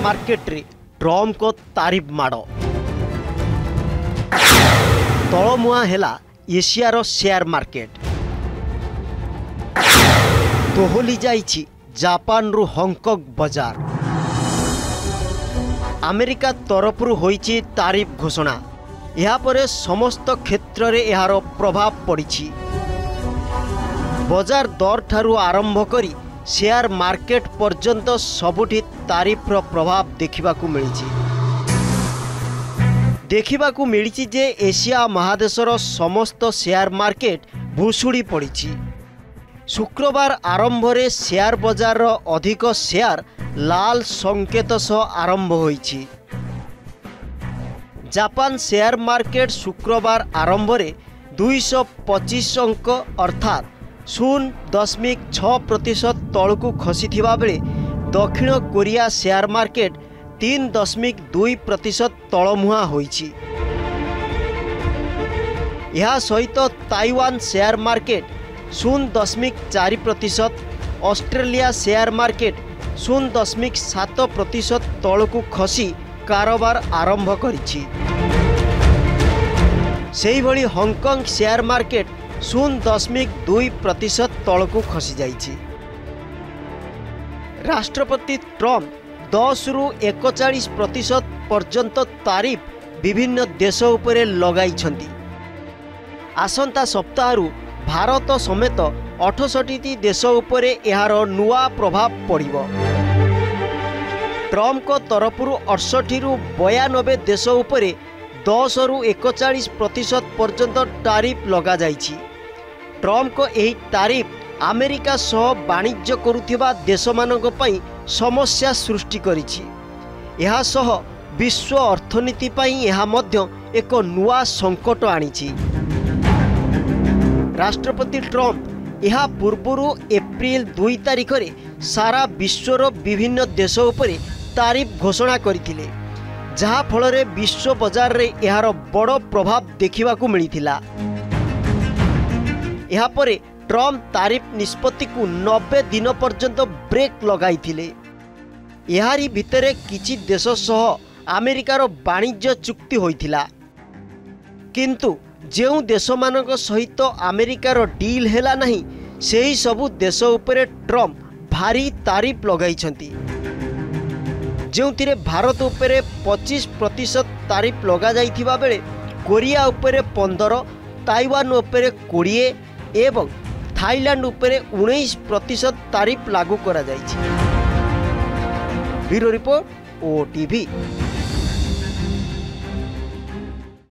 Market रे Trump को तारीफ माड़ तलमुआ हेला एशियार शेयर मार्केट दोहली जाइछि जापान रु हांगकांग बाजार अमेरिका तरफरु होइछि तारीफ घोषणा या परे समस्त क्षेत्र रे यार प्रभाव पड़िछि बाजार दर ठारू आरंभ करी शेयर मार्केट पर्यंत सबुठी तारीफर प्रभाव देखिबाकू मिलिछि जे एशिया महादेशर समस्त शेयर मार्केट भुशुड़ी पड़िछि। शुक्रवार आरंभ रे शेयर बाजार अधिक शेयर लाल संकेत सह आरंभ होइछि। जापान शेयर मार्केट शुक्रवार आरंभ रे 225 अंक अर्थात 0.6% तलकू खसी बेले दक्षिण कोरिया शेयर मार्केट 3.2% तलमुहा होइछि। यह सहित Taiwan share market 0.4%, Australia share market 0.7% तलकू खसी कारोबार आरंभ करिछि। सेही भली हांगकांग शेयर मार्केट 0.2% तलकू खसी जाइछि। राष्ट्रपति ट्रम्प 10 रु 41% पर्यंत तारीफ विभिन्न देश उपरे लगाइछन्ति। आसंता सप्ताहरु भारत समेत 68 देश उपरे यार नुआ प्रभाव पड़िबो। ट्रम्प को तरफरु 68 रु 92 देश उपरे 10 रु 41% पर्यंत तारीफ लगा जाइछि। ट्रम्प को यही तारीफ अमेरिका सह वाणिज्य करुथिबा देशमानक पई समस्या सृष्टि करिछि। यहा सह विश्व अर्थनीति पई यहा मध्य एक नुआ संकट आनिछि। राष्ट्रपति ट्रम्प यहा पूर्वरु एप्रिल 2 तारिख रे सारा विश्वर विभिन्न देश उपरे तारीफ घोषणा करथिले, जहा फलरे विश्व बाजार रे यार बड़ प्रभाव देखिबाकू मिलिथिला। यहा परे ट्रम्प तारीफ निष्पत्ति को 90 दिन पर्यंत ब्रेक लगाइथिले। यारी भितरे किछि देश सह अमेरिकार वाणिज्य चुक्ति होइथिला, किंतु जेउ देश मानक सहित अमेरिकार डील हेला नहीं सेही सबु देश उपरे ट्रम्प भारी तारीफ लगाइछन्ति। जेउथिरे भारत उपरे 25% तारीफ लगा जाइथिबा बेले कोरिया उपरे 15, ताइवान उपरे 20 एवं थाईलैंड उपरे 19% तारीफ लागू करा जाइछि। Bureau report OTV।